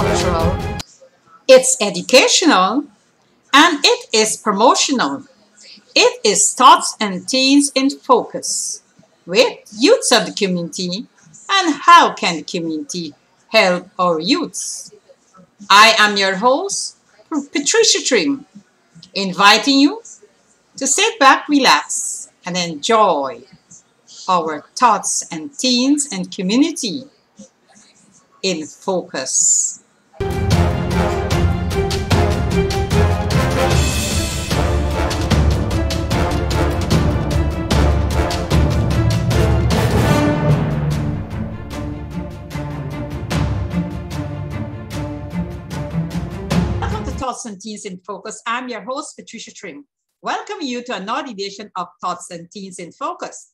cultural, it's educational, and it is promotional. It is Tots and Teens in Focus with youths of the community and how can the community help our youths. I am your host, Patricia Trim, inviting you to sit back, relax, and enjoy our Tots and Teens and community in Focus. Tots and Teens in Focus. I'm your host, Patricia Trim. Welcome you to another edition of Tots and Teens in Focus.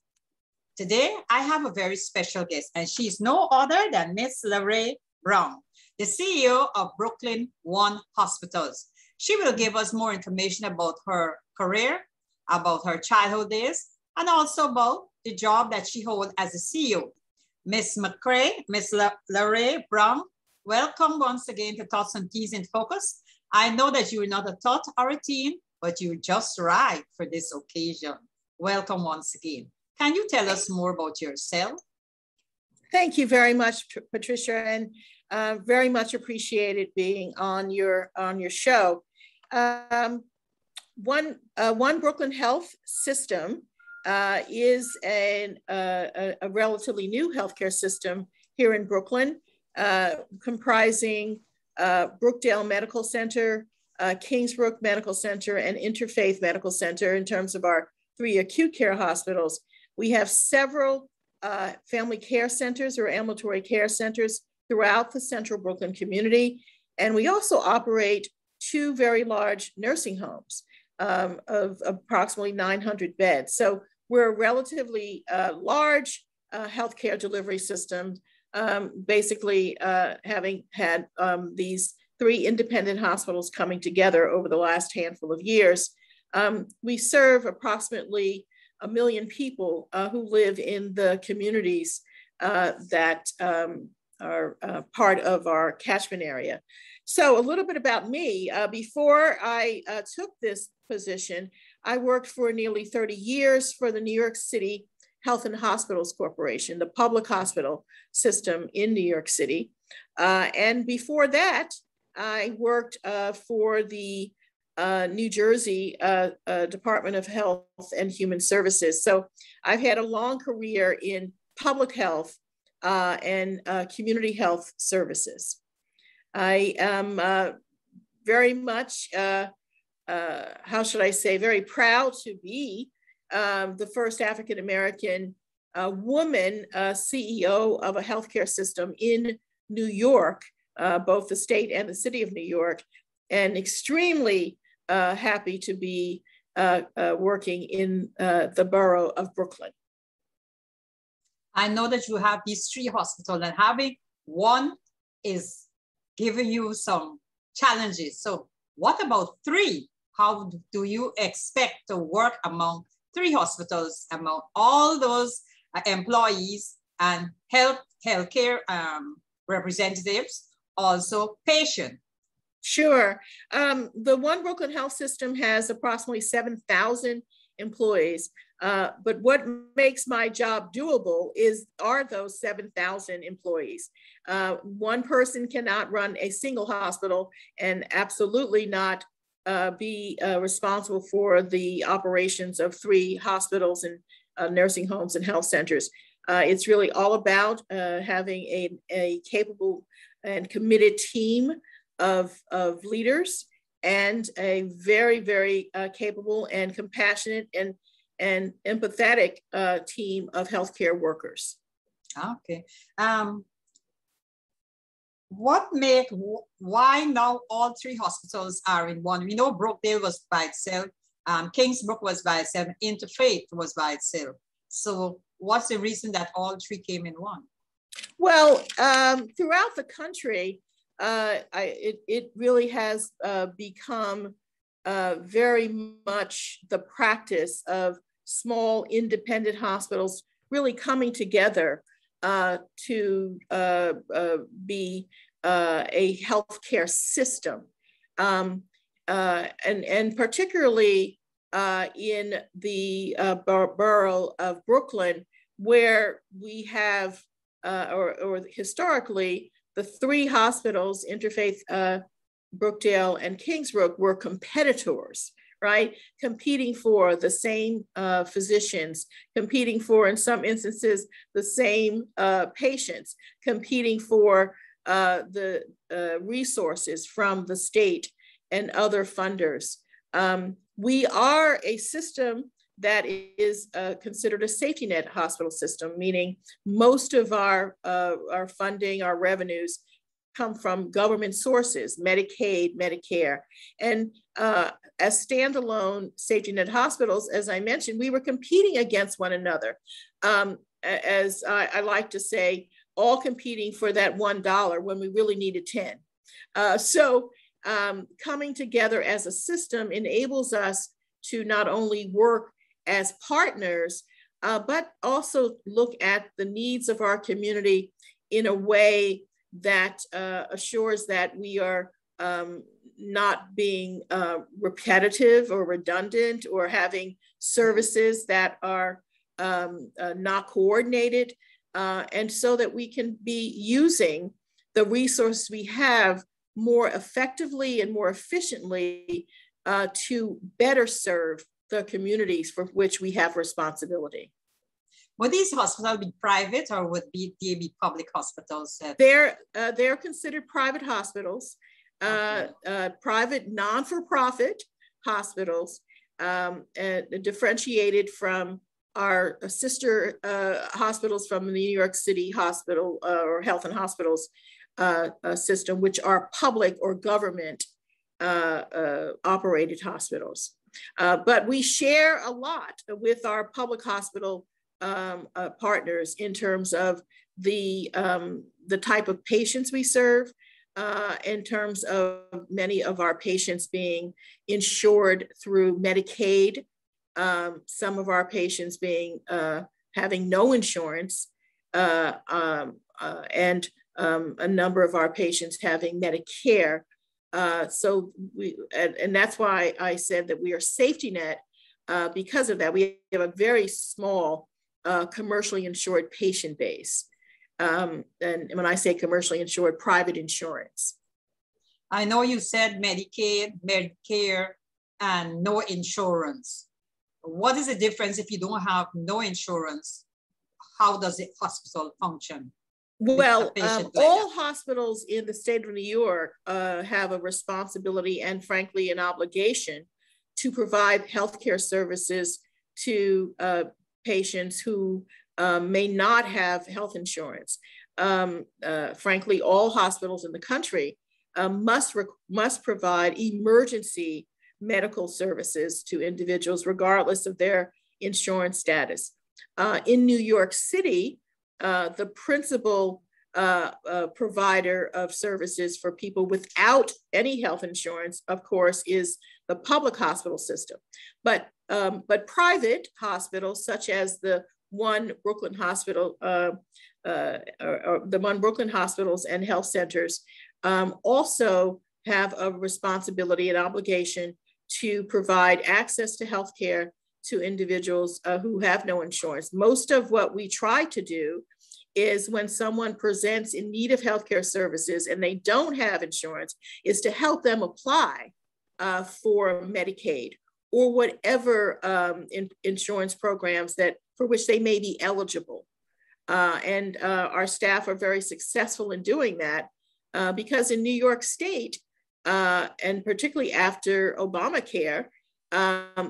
Today, I have a very special guest, and she's no other than Miss Laray Brown, the CEO of Brooklyn One Hospitals. She will give us more information about her career, about her childhood days, and also about the job that she holds as a CEO. Miss Laray Brown, welcome once again to Tots and Teens in Focus. I know that you're not a tot or a teen, but you're just right for this occasion. Welcome once again. Can you tell us more about yourself? Thank you very much, Patricia, and very much appreciated being on your show. One Brooklyn Health System is a relatively new healthcare system here in Brooklyn, comprising BROOKDALE Medical Center, Kingsbrook Medical Center, and INTERFAITH Medical Center in terms of our 3 acute care hospitals. We have several family care centers or ambulatory care centers throughout the central Brooklyn community. And we also operate 2 very large nursing homes of approximately 900 beds. So we're a relatively large healthcare delivery system, basically having had these 3 independent hospitals coming together over the last handful of years. We serve approximately 1 million people who live in the communities that are part of our catchment area. So a little bit about me. Before I took this position, I worked for nearly 30 years for the New York City Health and Hospitals Corporation, the public hospital system in New York City. And before that, I worked for the New Jersey Department of Health and Human Services. So I've had a long career in public health and community health services. I am very much, how should I say, very proud to be the first African-American woman CEO of a healthcare system in New York, both the state and the city of New York, and extremely happy to be working in the borough of Brooklyn. I know that you have these 3 hospitals, and having one is giving you some challenges. So what about 3? How do you expect to work among 3 hospitals, among all those employees and healthcare representatives, also patients? Sure. The One Brooklyn Health System has approximately 7,000 employees. But what makes my job doable are those 7,000 employees. One person cannot run a single hospital and absolutely not be responsible for the operations of 3 hospitals and nursing homes and health centers. It's really all about having a capable and committed team of leaders and a very, very capable and compassionate and empathetic team of healthcare workers. Okay. Why now all 3 hospitals are in one? We know Brookdale was by itself, Kingsbrook was by itself, INTERFAITH was by itself. So what's the reason that all 3 came in one? Well, throughout the country, it really has become very much the practice of small independent hospitals really coming together to be a healthcare system, and particularly in the borough of Brooklyn, where we have, or historically, the three hospitals, Interfaith, Brookdale, and Kingsbrook, were competitors, right? Competing for the same physicians, competing for, in some instances, the same patients, competing for the resources from the state and other funders. We are a system that is considered a safety net hospital system, meaning most of our funding, our revenues, come from government sources, Medicaid, Medicare. And as standalone safety net hospitals, as I mentioned, we were competing against one another. As I like to say, all competing for that $1 when we really needed 10. So coming together as a system enables us to not only work as partners, but also look at the needs of our community in a way that assures that we are not being repetitive or redundant, or having services that are not coordinated, and so that we can be using the resources we have more effectively and more efficiently to better serve the communities for which we have responsibility. Would these hospitals be private, or would they be public hospitals? They're considered private hospitals, Okay. Private non-for-profit hospitals, differentiated from our sister hospitals from the New York City Hospital or Health and Hospitals system, which are public or government operated hospitals. But we share a lot with our public hospital partners in terms of the type of patients we serve, in terms of many of our patients being insured through Medicaid, some of our patients being having no insurance, and a number of our patients having Medicare. So and that's why I said that we are safety net. Because of that, we have a very small commercially insured patient base. And when I say commercially insured, private insurance. I know you said Medicaid, Medicare, and no insurance. What is the difference if you don't have no insurance? How does the hospital function? Well, all hospitals in the state of New York have a responsibility and, frankly, an obligation to provide healthcare services to patients who may not have health insurance. Frankly, all hospitals in the country must provide emergency medical services to individuals, regardless of their insurance status. In New York City, the principal provider of services for people without any health insurance, of course, is the public hospital system. But private hospitals, such as the One Brooklyn Hospital, or the One Brooklyn Hospitals and Health Centers, also have a responsibility and obligation to provide access to healthcare to individuals who have no insurance. Most of what we try to do is, when someone presents in need of healthcare services and they don't have insurance, is to help them apply for Medicaid or whatever insurance programs for which they may be eligible. And our staff are very successful in doing that because in New York State, and particularly after Obamacare,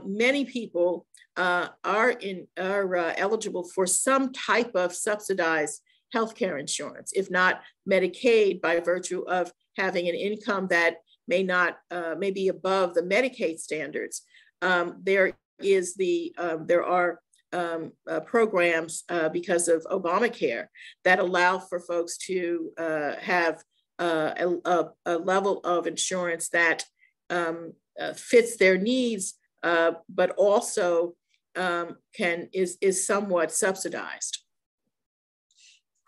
many people are eligible for some type of subsidized healthcare insurance, if not Medicaid, by virtue of having an income that may be above the Medicaid standards. There are programs because of Obamacare that allow for folks to have a level of insurance that fits their needs, but also is somewhat subsidized.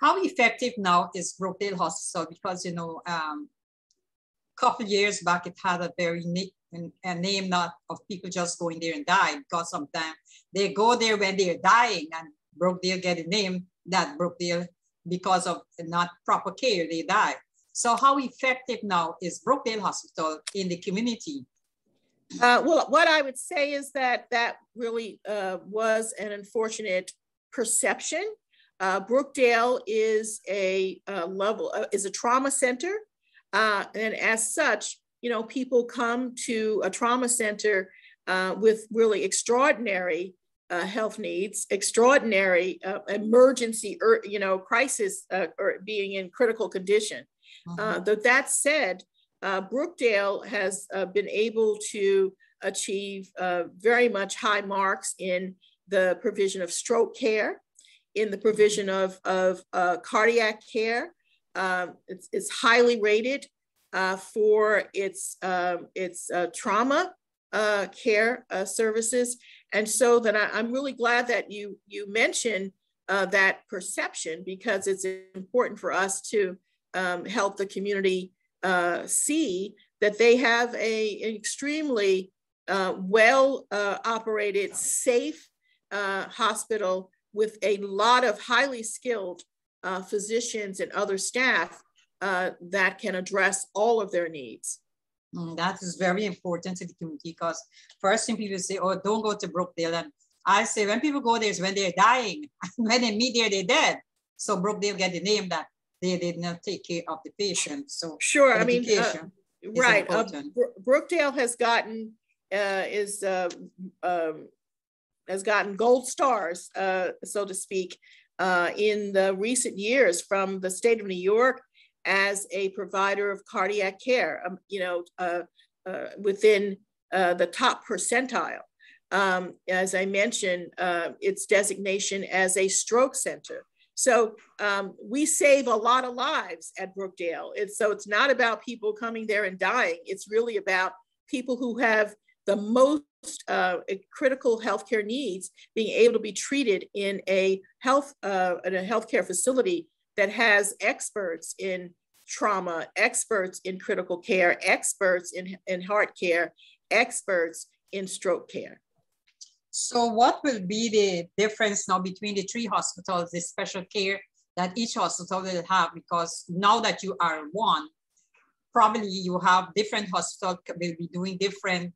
How effective now is Brookdale Hospital? Because, you know, couple years back, it had a very a name not of people just going there and die, because sometimes they go there when they're dying, and Brookdale get a name that Brookdale, because of not proper care, they die. So how effective now is Brookdale Hospital in the community? Well, what I would say is that that really was an unfortunate perception. Brookdale is a trauma center. And as such, you know, people come to a trauma center with really extraordinary health needs, extraordinary emergency, you know, crisis, or being in critical condition. That said, Brookdale has been able to achieve very much high marks in the provision of stroke care, in the provision of cardiac care. It's highly rated for its trauma care services. And so that I'm really glad that you mentioned that perception, because it's important for us to help the community see that they have an extremely well operated, safe hospital with a lot of highly skilled physicians and other staff that can address all of their needs. That is very important to the community, because first thing people say, oh, don't go to Brookdale. And I say, when people go there is when they're dying. When they meet there, they're dead. So Brookdale get the name that they did not take care of the patient. So sure, I mean, right. Brookdale has gotten has gotten gold stars, so to speak, in the recent years from the state of New York as a provider of cardiac care, you know, within the top percentile. As I mentioned, its designation as a stroke center. So we save a lot of lives at Brookdale. So it's not about people coming there and dying. It's really about people who have the most critical healthcare needs being able to be treated in a healthcare facility that has experts in trauma, experts in critical care, experts in heart care, experts in stroke care. So what will be the difference now between the three hospitals, the special care that each hospital will have? Because now that you are one, probably you have different hospitals will be doing different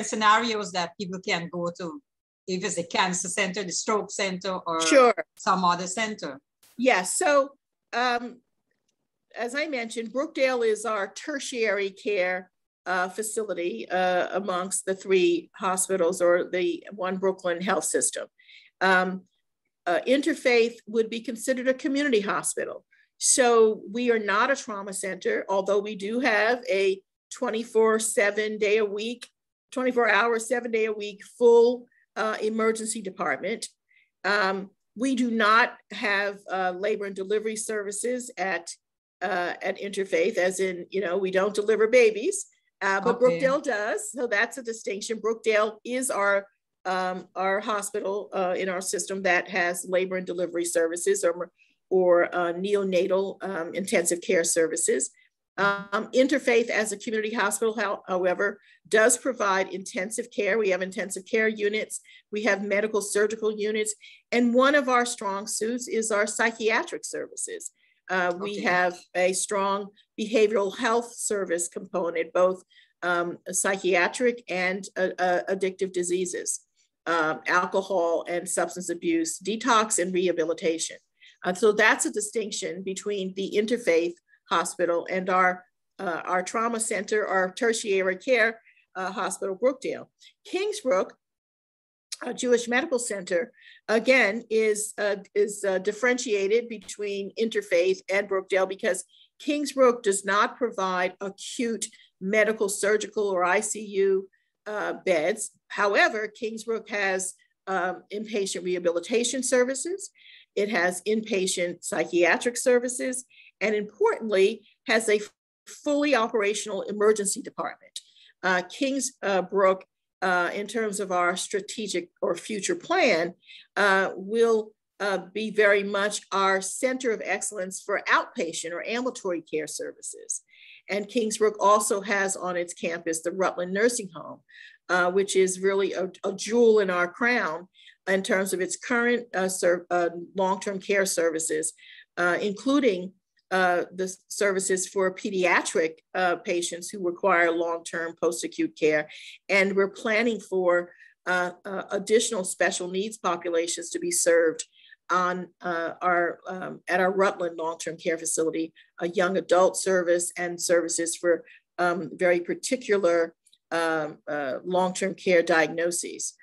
scenarios that people can go to, if it's a cancer center, the stroke center, or sure, some other center. Yes, so as I mentioned, Brookdale is our tertiary care facility amongst the three hospitals, or the One Brooklyn Health System. Interfaith would be considered a community hospital. So we are not a trauma center, although we do have a 24-hour, 7-day a week full emergency department. We do not have labor and delivery services at Interfaith, as in, you know, we don't deliver babies, but okay. Brookdale does. So that's a distinction. Brookdale is our hospital in our system that has labor and delivery services, or neonatal intensive care services. Interfaith, as a community hospital, however, does provide intensive care. We have intensive care units. We have medical surgical units. And one of our strong suits is our psychiatric services. We have a strong behavioral health service component, both psychiatric and addictive diseases, alcohol and substance abuse, detox and rehabilitation. So that's a distinction between the Interfaith Hospital and our trauma center, our tertiary care hospital, Brookdale. Kingsbrook, a Jewish Medical Center, again, is differentiated between Interfaith and Brookdale, because Kingsbrook does not provide acute medical, surgical, or ICU beds. However, Kingsbrook has inpatient rehabilitation services. It has inpatient psychiatric services, and importantly, has a fully operational emergency department. Kingsbrook, in terms of our strategic or future plan, will be very much our center of excellence for outpatient or ambulatory care services. And Kingsbrook also has on its campus the Rutland Nursing Home, which is really a jewel in our crown in terms of its current long-term care services, including the services for pediatric patients who require long-term post-acute care. And we're planning for additional special needs populations to be served on at our Rutland long-term care facility, a young adult service and services for very particular long-term care diagnoses.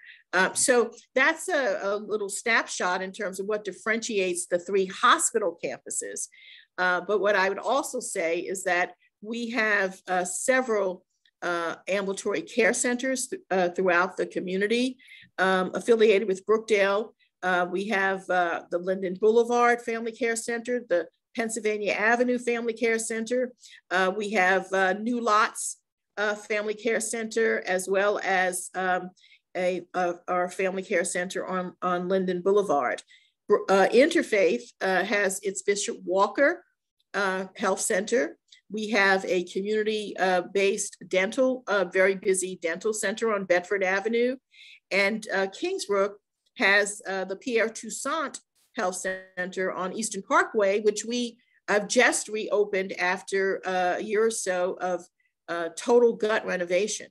So that's a little snapshot in terms of what differentiates the 3 hospital campuses. But what I would also say is that we have several ambulatory care centers throughout the community affiliated with Brookdale. We have the Linden Boulevard Family Care Center, the Pennsylvania Avenue Family Care Center. We have New Lots Family Care Center, as well as our Family Care Center on Linden Boulevard. INTERFAITH has its Bishop Walker Health Center. We have a community-based dental, very busy dental center on Bedford Avenue. And Kingsbrook has the Pierre Toussaint Health Center on Eastern Parkway, which we have just reopened after a year or so of total gut renovation.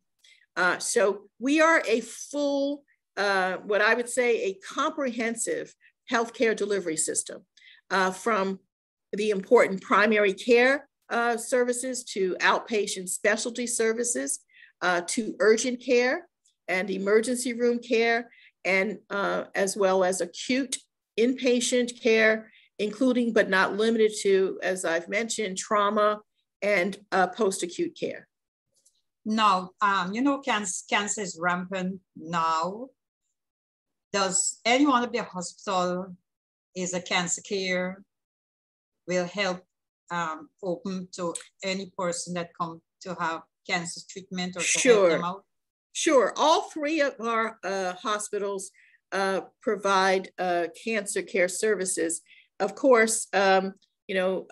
So we are a full, what I would say, a comprehensive healthcare delivery system, from the important primary care services to outpatient specialty services, to urgent care and emergency room care, and as well as acute inpatient care, including but not limited to, as I've mentioned, trauma and post-acute care. Now, you know, cancer is rampant now. Does anyone of the hospital is a cancer care will help open to any person that come to have cancer treatment or to help them out? Sure. All 3 of our hospitals provide cancer care services. Of course, you know,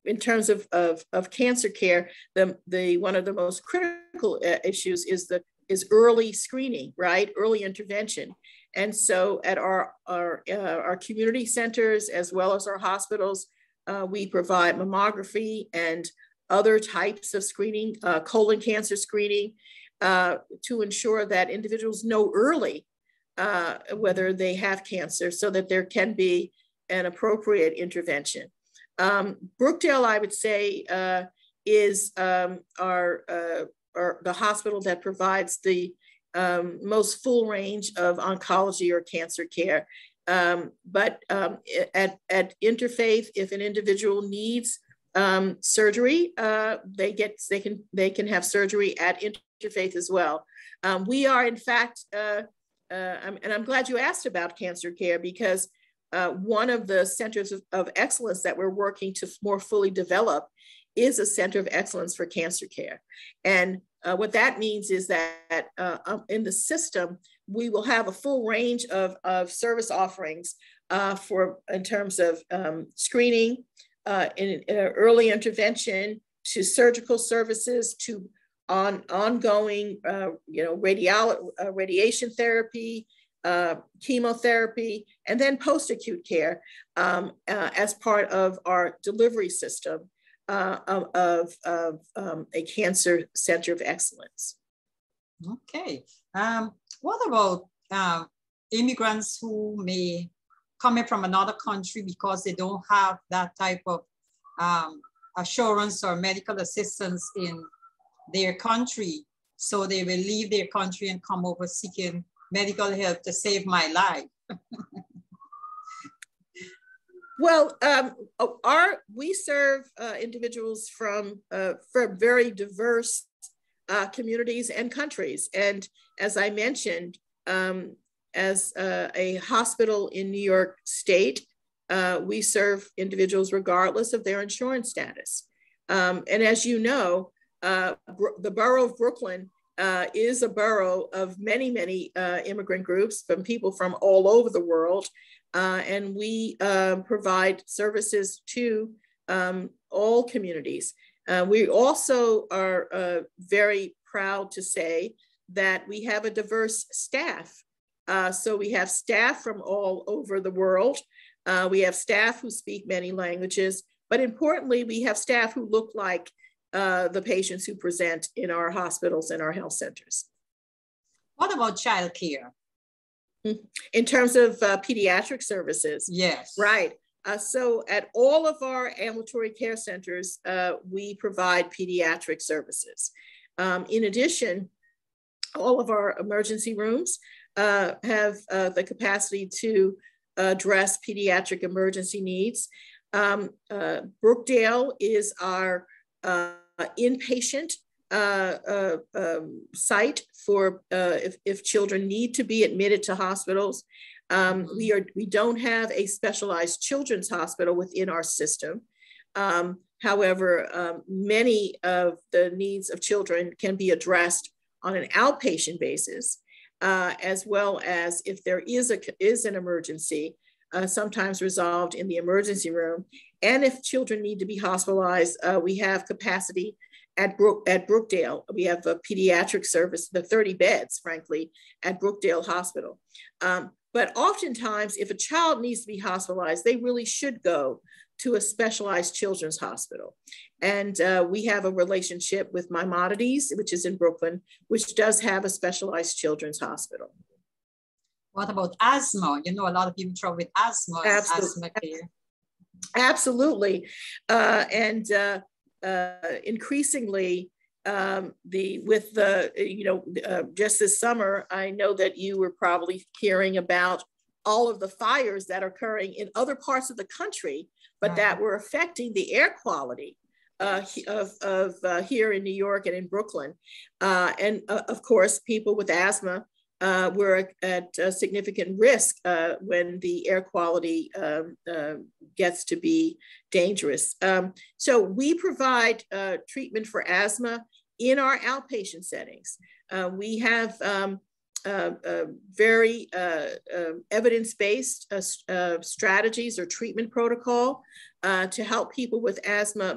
in terms of cancer care, one of the most critical issues is early screening, right? Early intervention. And so at our community centers, as well as our hospitals, we provide mammography and other types of screening, colon cancer screening, to ensure that individuals know early whether they have cancer so that there can be an appropriate intervention. Brookdale, I would say, is the hospital that provides the most full range of oncology or cancer care. But at INTERFAITH, if an individual needs surgery, they can have surgery at INTERFAITH as well. We are, in fact, and I'm glad you asked about cancer care, because one of the centers of excellence that we're working to more fully develop is a center of excellence for cancer care. And what that means is that in the system, we will have a full range of service offerings in terms of screening, in early intervention, to surgical services, to ongoing radiation therapy, chemotherapy, and then post-acute care as part of our delivery system of a cancer center of excellence. Okay. What about immigrants who may come in from another country because they don't have that type of assurance or medical assistance in their country, so they will leave their country and come over seeking medical help to save my life? Well, we serve individuals from very diverse communities and countries. And as I mentioned, as a hospital in New York State, we serve individuals regardless of their insurance status. And as you know, the borough of Brooklyn is a borough of many, many immigrant groups, from people from all over the world. And we provide services to all communities. We also are very proud to say that we have a diverse staff. So we have staff from all over the world. We have staff who speak many languages, but importantly, we have staff who look like the patients who present in our hospitals and our health centers. What about childcare? In terms of pediatric services? Yes. Right. So at all of our ambulatory care centers, we provide pediatric services. In addition, all of our emergency rooms have the capacity to address pediatric emergency needs. Brookdale is our inpatient site for if children need to be admitted to hospitals. We don't have a specialized children's hospital within our system. However, many of the needs of children can be addressed on an outpatient basis, as well as if there is an emergency, sometimes resolved in the emergency room. And if children need to be hospitalized, we have capacity at Brookdale. We have a pediatric service, the 30 beds, frankly, at Brookdale Hospital. But oftentimes, if a child needs to be hospitalized, they really should go to a specialized children's hospital. And we have a relationship with Maimonides, which is in Brooklyn, which does have a specialized children's hospital. What about asthma? You know, a lot of people struggle with asthma. Absolutely. Asthma care. Absolutely. Increasingly, just this summer, I know that you were probably hearing about all of the fires that are occurring in other parts of the country, but that were affecting the air quality here in New York and in Brooklyn. And of course, people with asthma were at significant risk when the air quality gets to be dangerous. So we provide treatment for asthma in our outpatient settings. We have very evidence-based strategies or treatment protocol to help people with asthma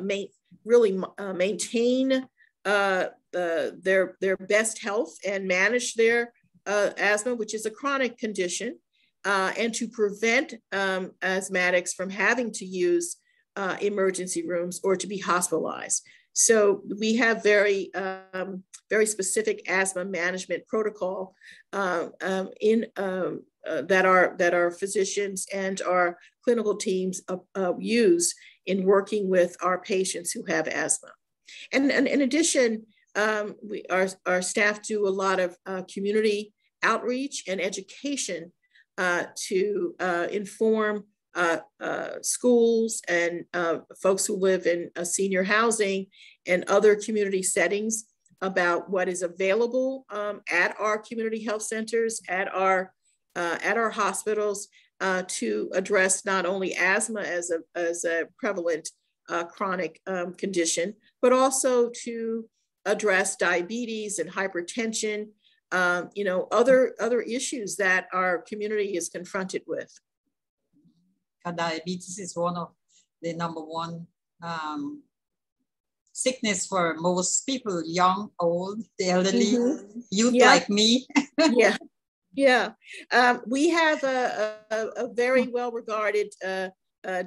maintain their best health and manage their asthma, which is a chronic condition, and to prevent asthmatics from having to use emergency rooms or to be hospitalized. So we have very specific asthma management protocol that our physicians and our clinical teams use in working with our patients who have asthma. And in addition, our staff do a lot of community outreach and education to inform schools and folks who live in senior housing and other community settings about what is available at our community health centers, at our hospitals, to address not only asthma as a prevalent chronic condition, but also to address diabetes and hypertension, other issues that our community is confronted with. Diabetes is one of the #1 sickness for most people, young, old, the elderly, youth like me. Yeah. We have a very well-regarded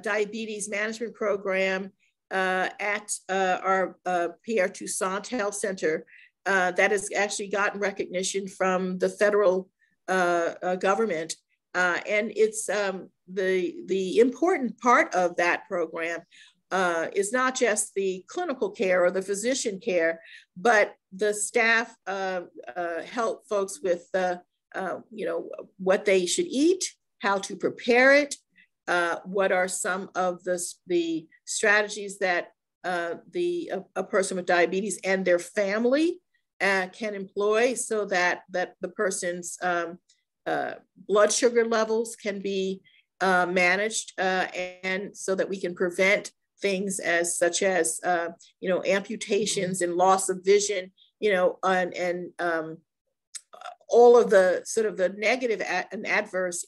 diabetes management program at our Pierre Toussaint Health Center that has actually gotten recognition from the federal government. And it's the important part of that program is not just the clinical care or the physician care, but the staff help folks with what they should eat, how to prepare it, what are some of the strategies that a person with diabetes and their family can employ so that the person's blood sugar levels can be managed, and so that we can prevent things such as amputations and loss of vision and all of the sort of the negative and adverse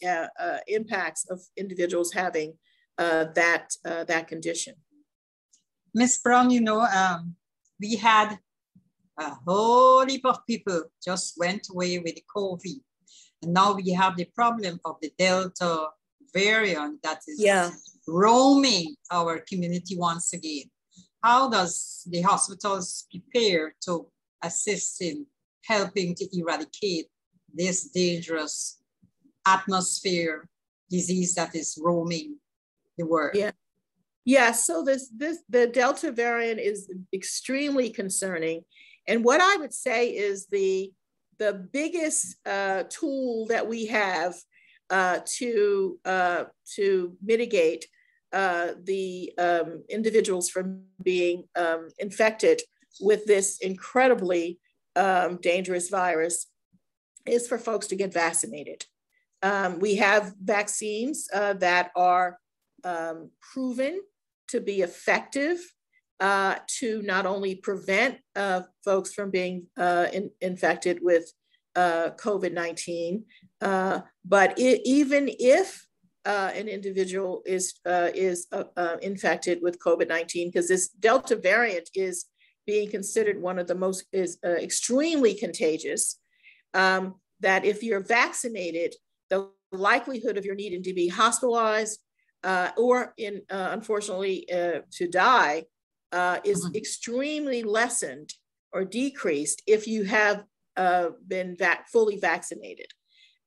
impacts of individuals having that condition. Ms. Brown, we had a whole heap of people just went away with the COVID. And now we have the problem of the Delta variant that is roaming our community once again. How does the hospitals prepare to assist in helping to eradicate this dangerous atmosphere disease that is roaming the world? So the Delta variant is extremely concerning. And what I would say is the biggest tool that we have to mitigate the individuals from being infected with this incredibly dangerous virus is for folks to get vaccinated. We have vaccines that are proven to be effective to not only prevent folks from being infected with COVID-19, but even if an individual is infected with COVID-19, because this Delta variant is being considered one of the most extremely contagious, that if you're vaccinated, the likelihood of your needing to be hospitalized or unfortunately to die is extremely lessened or decreased if you have been fully vaccinated.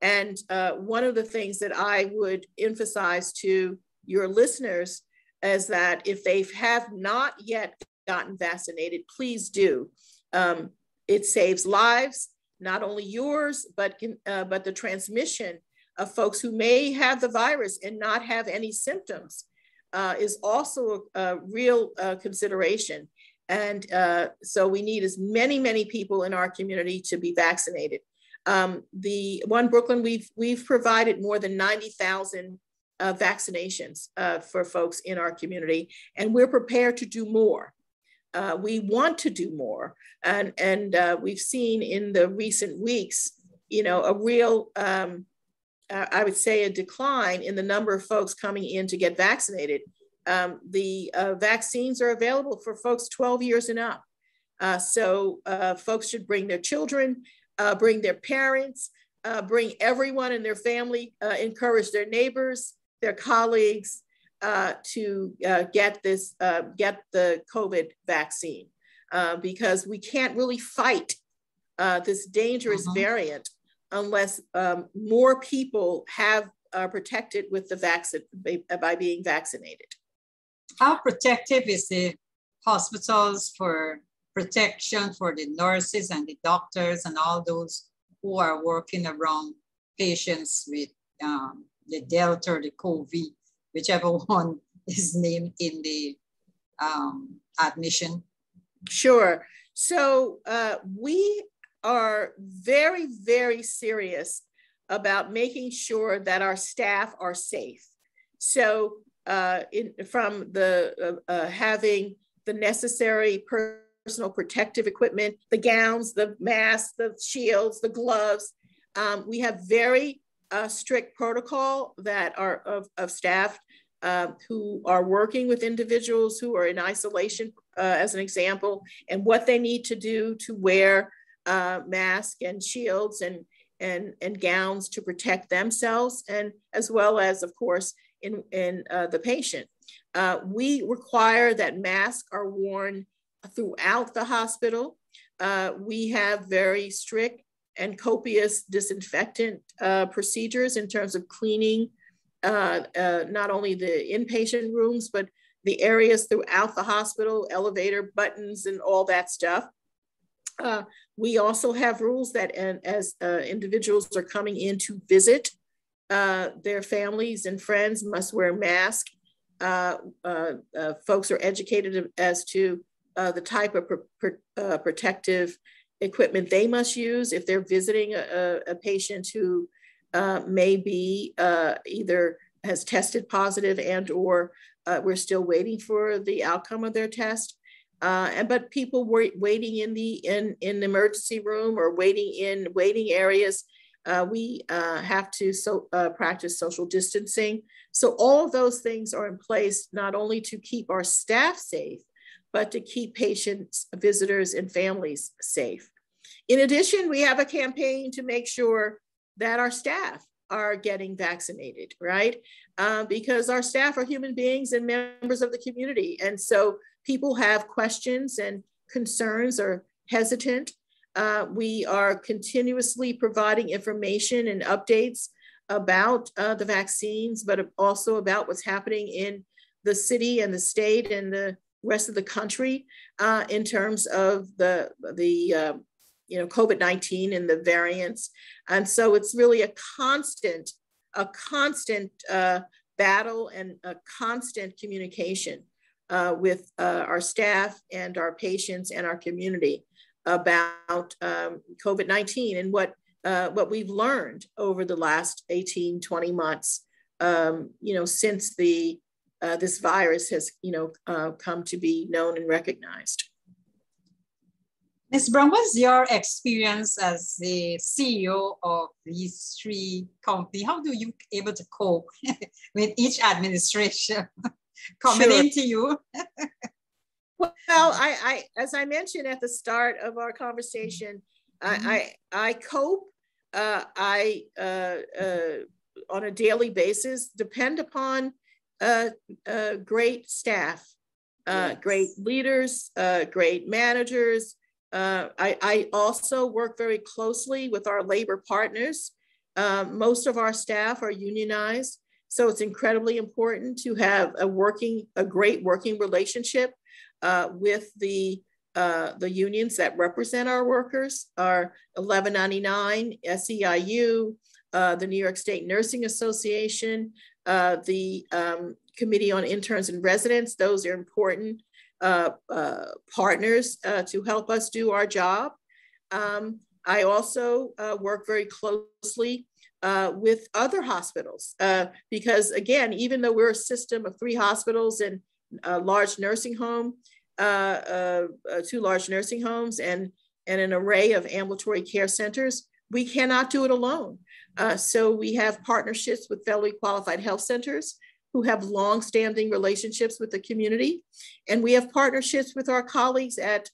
And one of the things that I would emphasize to your listeners is that if they have not yet gotten vaccinated, please do. It saves lives, not only yours, but the transmission of folks who may have the virus and not have any symptoms is also a real consideration. And so we need as many people in our community to be vaccinated. The One Brooklyn, we've provided more than 90,000 vaccinations for folks in our community, and we're prepared to do more. We want to do more, and we've seen in the recent weeks, a real, I would say, a decline in the number of folks coming in to get vaccinated. The vaccines are available for folks 12 years and up. So folks should bring their children, bring their parents, bring everyone in their family, encourage their neighbors, their colleagues to get the COVID vaccine, because we can't really fight this dangerous variant unless more people are protected with the vaccine by being vaccinated. How protective is the hospitals for protection for the nurses and the doctors and all those who are working around patients with the Delta or the COVID, whichever one is named in the admission? Sure. So we are very serious about making sure that our staff are safe. So from the having the necessary personal protective equipment, the gowns, the masks, the shields, the gloves. We have very strict protocol that are of staff who are working with individuals who are in isolation, as an example, and what they need to do to wear masks and shields and gowns to protect themselves, and as well as, of course, in the patient. We require that masks are worn throughout the hospital. We have very strict and copious disinfectant procedures in terms of cleaning not only the inpatient rooms, but the areas throughout the hospital, elevator buttons and all that stuff. We also have rules that as individuals are coming in to visit, their families and friends must wear masks. Folks are educated as to the type of protective equipment they must use if they're visiting a patient who may be either has tested positive and or we're still waiting for the outcome of their test. But people were waiting in the emergency room or waiting in waiting areas. We have to practice social distancing. So all of those things are in place, not only to keep our staff safe, but to keep patients, visitors, and families safe. In addition, we have a campaign to make sure that our staff are getting vaccinated, right? Because our staff are human beings and members of the community. And so people have questions and concerns or hesitant. We are continuously providing information and updates about the vaccines, but also about what's happening in the city and the state and the rest of the country in terms of the COVID-19 and the variants. And so it's really a constant battle and a constant communication with our staff and our patients and our community about COVID-19 and what we've learned over the last 18, 20 months, since this virus has, come to be known and recognized. Ms. Brown, what's your experience as the CEO of these three companies? How do you able to cope with each administration coming into you? Well, I, as I mentioned at the start of our conversation, I cope. On a daily basis, depend upon great staff, Yes. great leaders, great managers. I also work very closely with our labor partners. Most of our staff are unionized, so it's incredibly important to have a great working relationship with the unions that represent our workers, our 1199, SEIU, the New York State Nursing Association, the Committee on Interns and Residents. Those are important partners to help us do our job. I also work very closely with other hospitals because, again, even though we're a system of 3 hospitals and a large nursing home, 2 large nursing homes and an array of ambulatory care centers, we cannot do it alone. So we have partnerships with federally qualified health centers who have long-standing relationships with the community. And we have partnerships with our colleagues at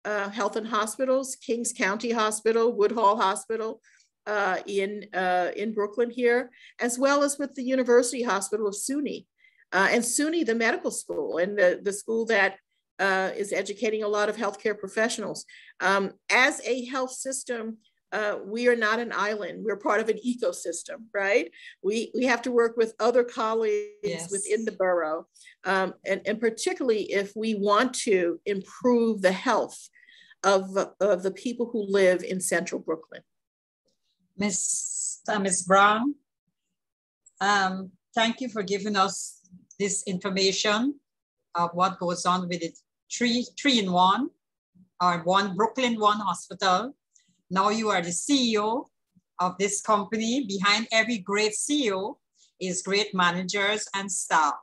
Health and Hospitals, Kings County Hospital, Woodhull Hospital in Brooklyn here, as well as with the University Hospital of SUNY. And SUNY, the medical school, and the school that is educating a lot of healthcare professionals. As a health system, we are not an island. We're part of an ecosystem, right? We have to work with other colleagues Yes. within the borough, and particularly if we want to improve the health of the people who live in Central Brooklyn. Ms. Brown, thank you for giving us this information of what goes on with it. Three in one, or one Brooklyn One Hospital. Now you are the CEO of this company. Behind every great CEO is great managers and staff.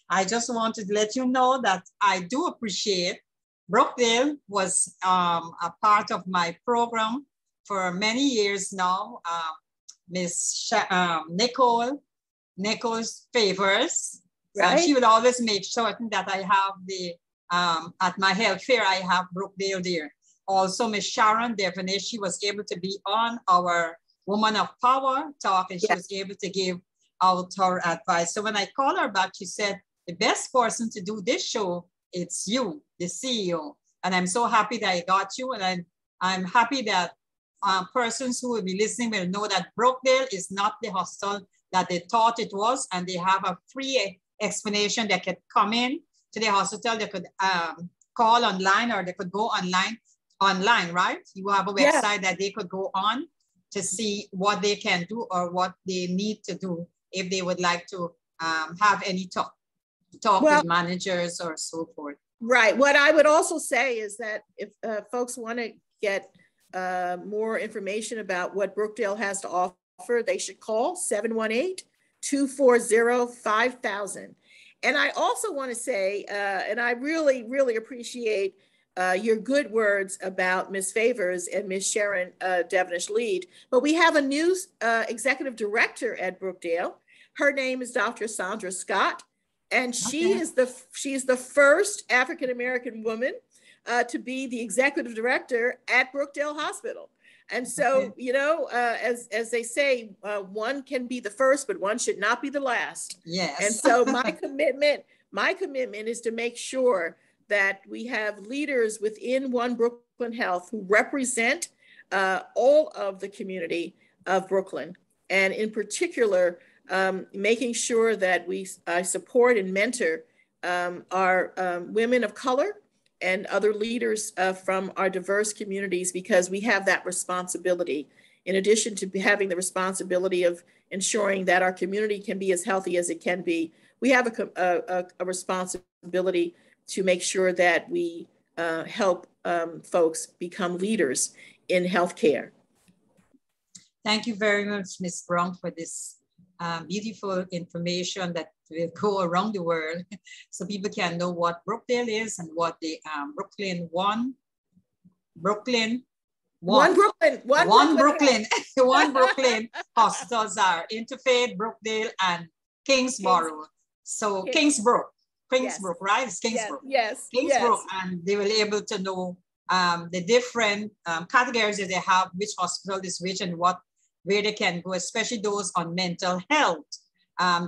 I just wanted to let you know that I do appreciate Brookdale was a part of my program for many years now. Miss Nicole's favors. Right. She would always make certain that I have the, at my health fair, I have Brookdale there. Also, Miss Sharon Devaney, she was able to be on our Woman of Power talk, and she was able to give out her advice. So when I called her back, she said, the best person to do this show, it's you, the CEO. And I'm so happy that I got you. And I'm happy that persons who will be listening will know that Brookdale is not the hospital that they thought it was, and they have a free explanation. They could come in to the hospital, they could call online, or they could go online, right? You have a website that they could go on to see what they can do or what they need to do if they would like to have any talk with managers or so forth. Right. What I would also say is that if folks want to get more information about what Brookdale has to offer, they should call 718-240-5000. And I also want to say, and I really, really appreciate your good words about Ms. Favors and Ms. Sharon Devenish-Lead, but we have a new executive director at Brookdale. Her name is Dr. Sandra Scott, and she is the first African-American woman to be the executive director at Brookdale Hospital. And so, you know, as they say, one can be the first, but one should not be the last. Yes. And so my commitment is to make sure that we have leaders within One Brooklyn Health who represent all of the community of Brooklyn. And in particular, making sure that we support and mentor our women of color and other leaders from our diverse communities, because we have that responsibility. In addition to having the responsibility of ensuring that our community can be as healthy as it can be, we have a responsibility to make sure that we help folks become leaders in healthcare. Thank you very much, Ms. Brown, for this beautiful information that will go around the world so people can know what Brookdale is and what the One Brooklyn hospitals are: Interfaith, Brookdale, and Kingsborough. So Kingsbrook, yes. Right? It's Kingsbrook. Yes. Kingsbrook, Yes. and they will be able to know the different categories that they have, which hospital is which, and where they can go, especially those on mental health.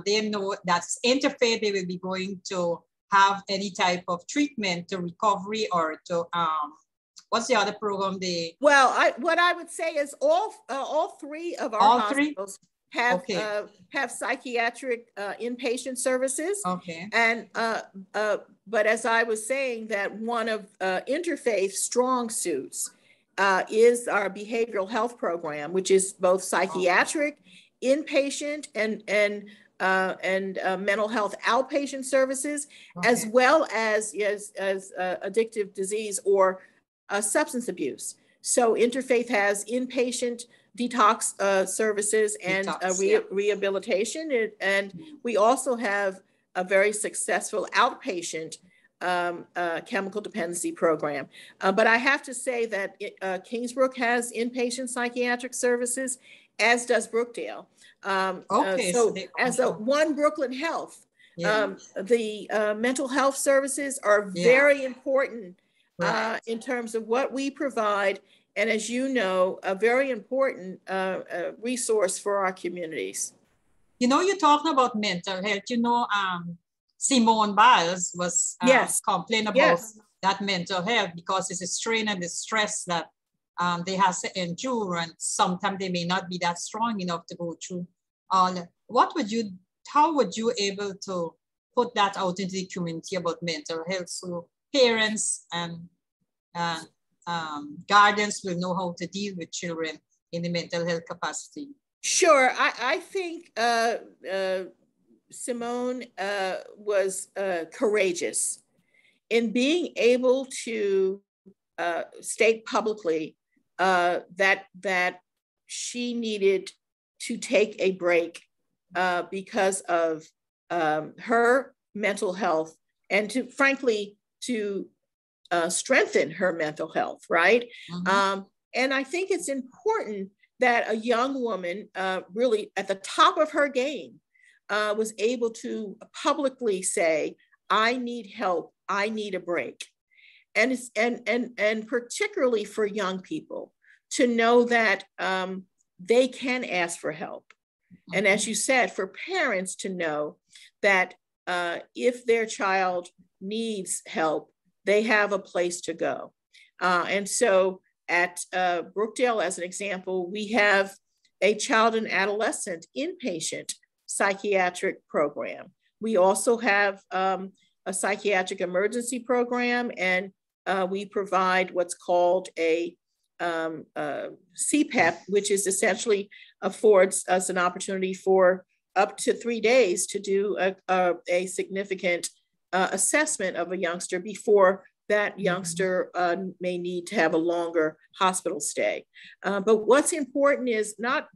They know that's Interfaith, they will be going to have any type of treatment to recovery or to, what's the other program? Well, what I would say is all three of our hospitals have psychiatric inpatient services. Okay. And but as I was saying, that one of Interfaith's strong suits is our behavioral health program, which is both psychiatric, inpatient, and mental health outpatient services, as well as addictive disease or substance abuse. So Interfaith has inpatient detox services and rehabilitation, and we also have a very successful outpatient chemical dependency program. But I have to say that Kingsbrook has inpatient psychiatric services, as does Brookdale. So as a One Brooklyn Health, the mental health services are very important in terms of what we provide. And as you know, a very important resource for our communities. You know, you're talking about mental health. You know, Simone Biles was complaining about that mental health because it's a strain and the stress that they have to endure, and sometimes they may not be that strong enough to go through. How would you able to put that out into the community about mental health so parents and guardians will know how to deal with children in the mental health capacity? Sure, I think Simone was courageous in being able to state publicly that she needed to take a break because of her mental health, and to frankly to strengthen her mental health, right? And I think it's important that a young woman really at the top of her game was able to publicly say, I need help, I need a break. And particularly for young people to know that they can ask for help. And as you said, for parents to know that if their child needs help, they have a place to go. And so at Brookdale, as an example, we have a child and adolescent inpatient psychiatric program. We also have a psychiatric emergency program, and we provide what's called a CPEP, which is essentially affords us an opportunity for up to 3 days to do a significant assessment of a youngster before that youngster may need to have a longer hospital stay. But what's important is not,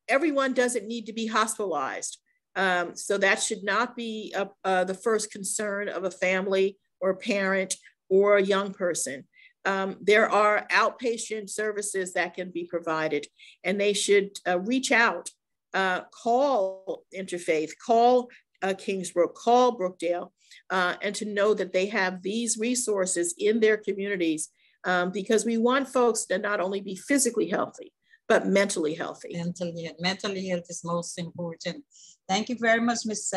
everyone doesn't need to be hospitalized. So that should not be the first concern of a family or a parent or a young person. There are outpatient services that can be provided, and they should reach out, call Interfaith, call Kingsbrook, call Brookdale, and to know that they have these resources in their communities, because we want folks to not only be physically healthy, but mentally healthy. Mentally health is most important. Thank you very much, Ms.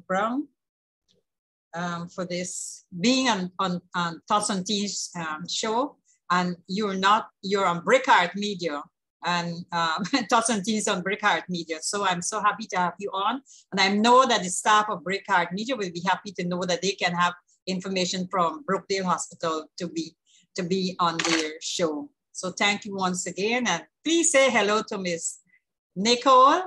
Brown, for this being on Tots and Teens show. And you're on Brickheart Media, and Tots and Teens on Brickheart Media. So I'm so happy to have you on. And I know that the staff of Brickheart Media will be happy to know that they can have information from Brookdale Hospital to be on their show. So thank you once again. And please say hello to Miss Nicole.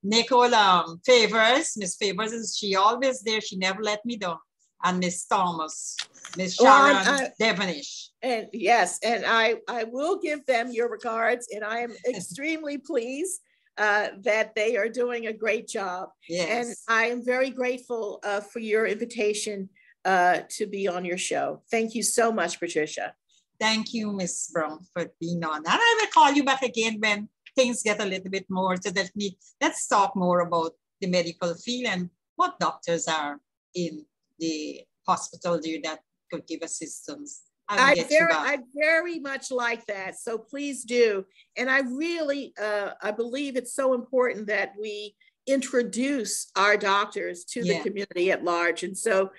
Nicole Favors. Miss Favors, she always there. She never let me down. And Miss Thomas, Miss Sharon Devonish. And yes, and I will give them your regards, and I am extremely pleased that they are doing a great job. Yes. And I am very grateful for your invitation to be on your show. Thank you so much, Patricia. Thank you, Ms. Brown, for being on. And I will call you back again when things get a little bit more, so that let's talk more about the medical field and what doctors are in the hospital there that could give assistance. I'd very much like that. So please do. And I really, I believe it's so important that we introduce our doctors to the community at large. And so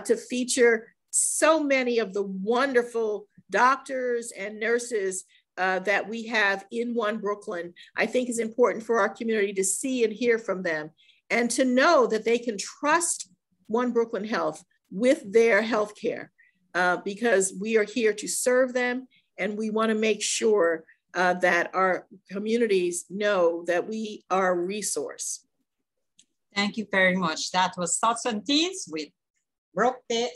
to feature so many of the wonderful doctors and nurses that we have in One Brooklyn, I think is important for our community to see and hear from them, and to know that they can trust One Brooklyn Health with their health care, because we are here to serve them, and we want to make sure that our communities know that we are a resource. Thank you very much. That was Tots and Teens with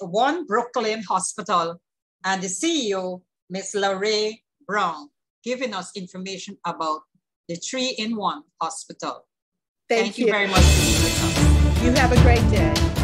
One Brooklyn Hospital and the CEO, Ms. Laray Brown, giving us information about the 3-in-1 hospital. Thank you very much for being with us. You have a great day.